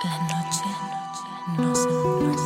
La noche no se muere.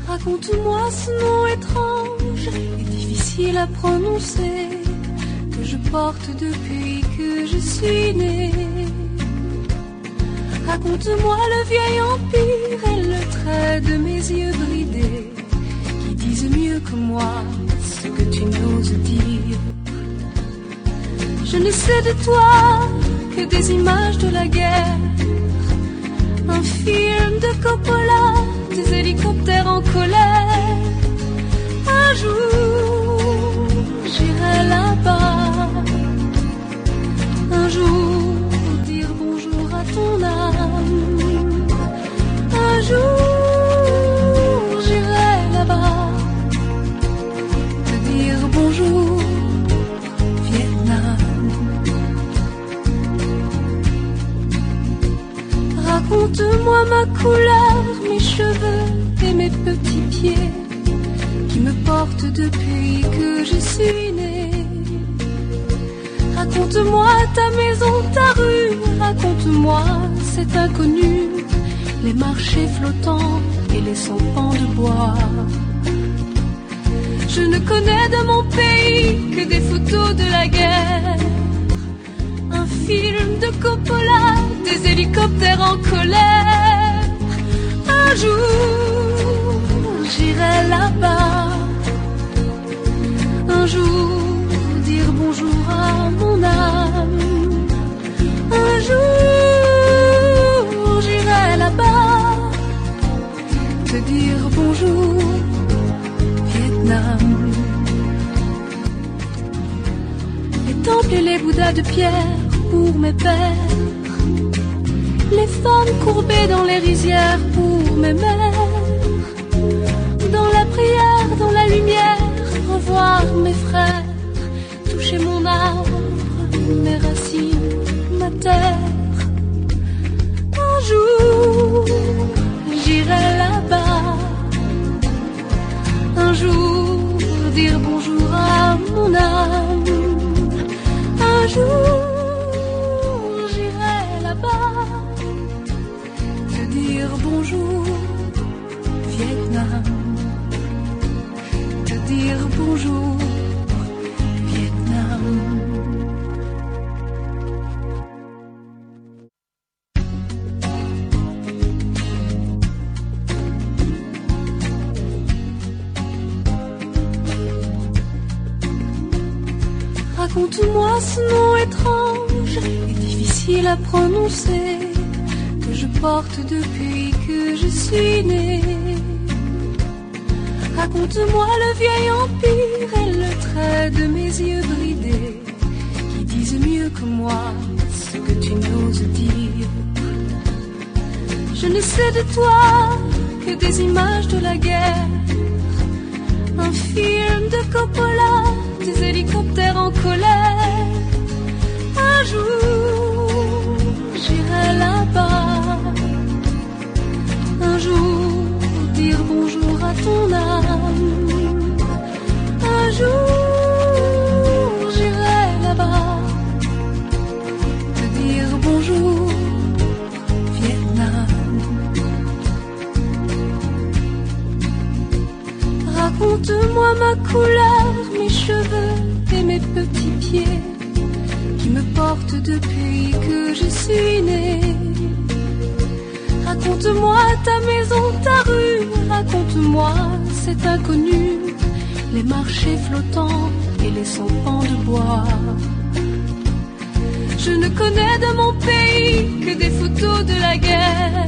Raconte-moi ce nom étrange et difficile à prononcer que je porte depuis que je suis née. Raconte-moi le vieil empire et le trait de mes yeux bridés qui disent mieux que moi ce que tu n'oses dire. Je ne sais de toi que des images de la guerre, un film de Coppola, des hélicoptères en colère. Un jour, j'irai là-bas. Un jour, dire bonjour à ton âme. Un jour, j'irai là-bas. Te dire bonjour, Vietnam. Raconte-moi ma couleur, mes cheveux et mes petits pieds qui me portent depuis que je suis née. Raconte-moi ta maison, ta rue, raconte-moi cet inconnu, les marchés flottants et les 100 pans de bois. Je ne connais de mon pays que des photos de la guerre, un film de Coppola, des hélicoptères en colère. Un jour, j'irai là-bas. Un jour, dire bonjour à mon âme. Un jour, j'irai là-bas. Te dire bonjour, Vietnam. Les temples et les bouddhas de pierre pour mes pères, les femmes courbées dans les rizières pour mes mères. Dans la prière, dans la lumière, revoir mes frères, toucher mon arbre, mes racines, ma terre. Un jour, j'irai là-bas. Un jour, dire bonjour à mon âme. Un jour, dire bonjour, Vietnam. Te dire bonjour, Vietnam. Raconte-moi ce nom étrange et difficile à prononcer que je porte depuis que je suis née. Raconte-moi le vieil empire et le trait de mes yeux bridés qui disent mieux que moi ce que tu n'oses dire. Je ne sais de toi que des images de la guerre, un film de Coppola, des hélicoptères en colère. Raconte-moi ma couleur, mes cheveux et mes petits pieds qui me portent depuis que je suis née. Raconte-moi ta maison, ta rue, raconte-moi cet inconnu, les marchés flottants et les sampans de bois. Je ne connais de mon pays que des photos de la guerre,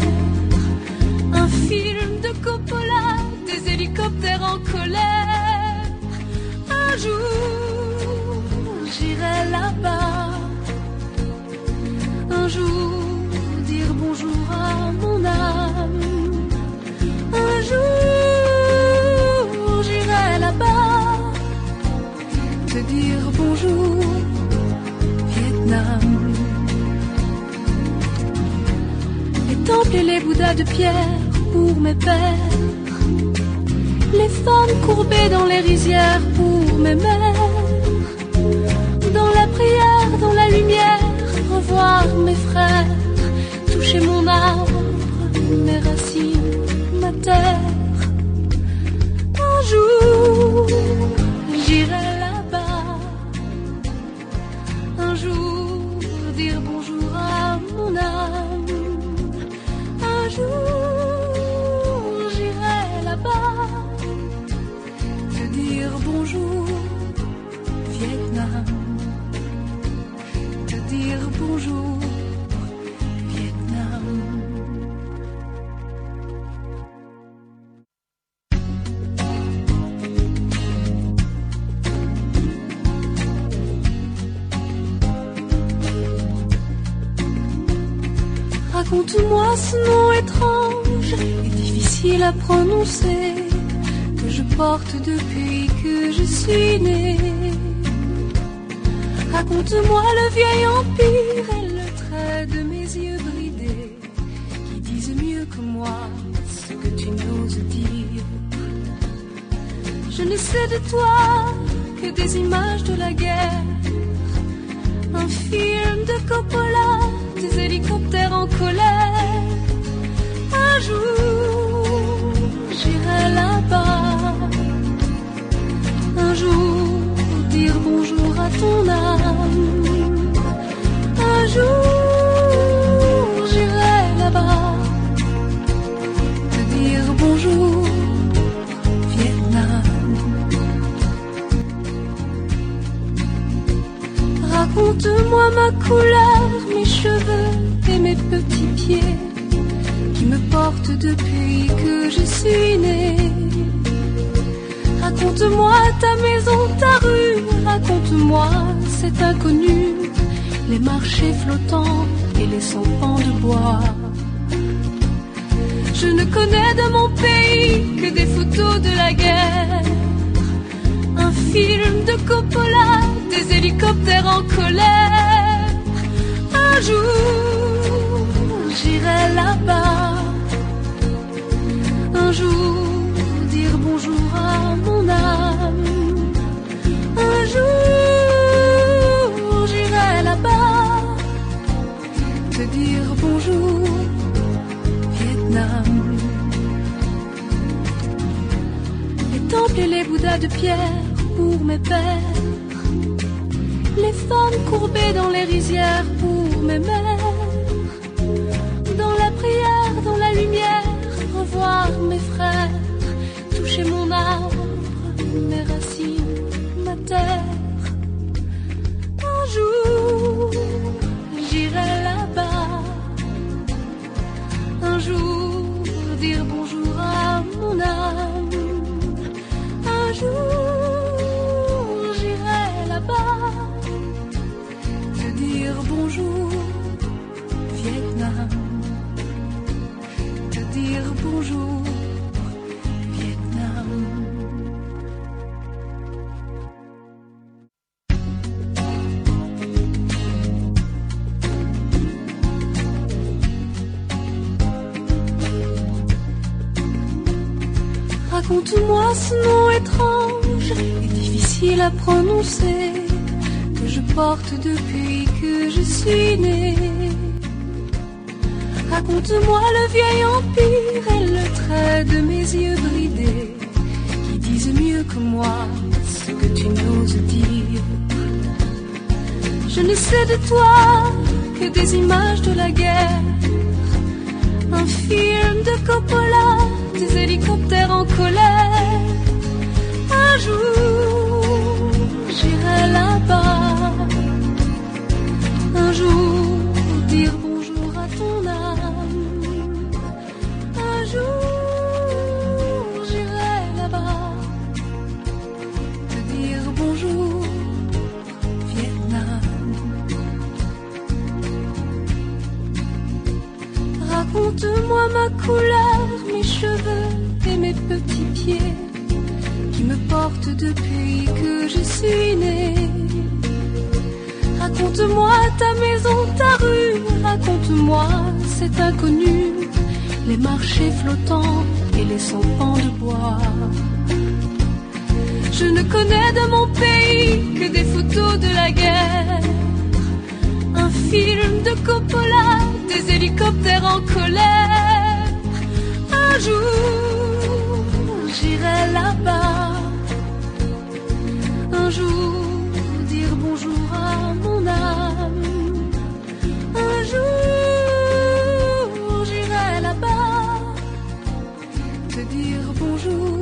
un film de Coppola, des hélicoptères en colère. Un jour, j'irai là-bas, un jour dire bonjour à mon âme. Un jour, j'irai là-bas, te dire bonjour, Vietnam. Les temples et les bouddhas de pierre pour mes pères, les femmes courbées dans les rizières pour mes mères. Dans la prière, dans la lumière, revoir mes frères, toucher mon arbre, mes racines, ma terre. Un jour, j'irai là-bas, un jour, dire bonjour à mon âme. Un jour, j'irai là-bas, te dire bonjour, Vietnam. Te dire bonjour, Vietnam. Raconte-moi ce nom étrange et difficile à prononcer que je porte depuis que je suis née. Raconte-moi le vieil empire et le trait de mes yeux bridés qui disent mieux que moi ce que tu n'oses dire. Je ne sais de toi que des images de la guerre, un film de Coppola, des hélicoptères en colère. Un jour, j'irai là-bas, un jour, dire bonjour à ton âme. Un jour, j'irai là-bas, te dire bonjour, Vietnam. Raconte-moi ma couleur, mes cheveux et mes petits pieds qui me portent depuis que je suis née. Raconte-moi ta maison, ta rue, raconte-moi cet inconnu, les marchés flottants et les sampans de bois. Je ne connais de mon pays que des photos de la guerre, un film de Coppola, des hélicoptères en colère. Un jour, j'irai là-bas, un jour, dire bonjour à mon âme. Un jour, j'irai là-bas, te dire bonjour, Vietnam. Les temples et les bouddhas de pierre pour mes pères, les femmes courbées dans les rizières pour mes mères. Dans la prière, dans la lumière, revoir mes frères, toucher mon arbre, mes racines, ma terre. Un jour, j'irai là-bas, un jour, dire bonjour à mon âme. Un jour, j'irai là-bas, te dire bonjour, Vietnam. Te dire bonjour, Vietnam. Raconte-moi ce nom étrange et difficile à prononcer que je porte depuis que je suis née. Raconte-moi le vieil empire et le trait de mes yeux bridés qui disent mieux que moi ce que tu n'oses dire. Je ne sais de toi que des images de la guerre, un film de Coppola, des hélicoptères en colère. Un jour, j'irai là-bas, un jour, dire bonjour à ton âme. Un jour, j'irai là-bas, te dire bonjour, Vietnam. Raconte-moi ma couleur, mes cheveux et mes petits pieds qui me portent depuis que je suis née. Raconte-moi ta maison, ta rue, raconte-moi cet inconnu, les marchés flottants et les 100 pans de bois. Je ne connais de mon pays que des photos de la guerre, un film de Coppola, des hélicoptères en colère. Un jour, j'irai là-bas, un jour, dire bonjour à mon âme. Un jour, j'irai là-bas, te dire bonjour,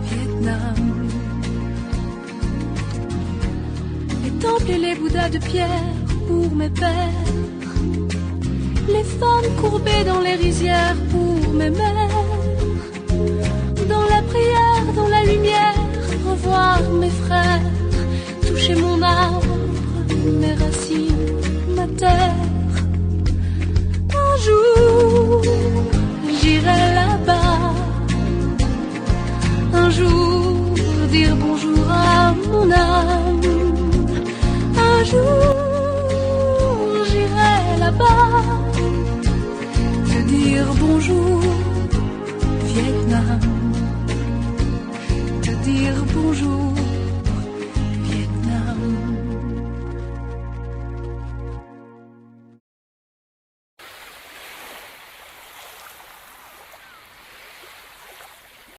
Vietnam. Les temples et les bouddhas de pierre pour mes pères, les femmes courbées dans les rizières pour mes mères. Dans la prière, dans la lumière, revoir mes frères, toucher mon arbre, mes racines, ma terre. Un jour, j'irai là-bas, un jour, dire bonjour à mon âme. Un jour, j'irai là-bas, te dire bonjour, Vietnam, te dire bonjour.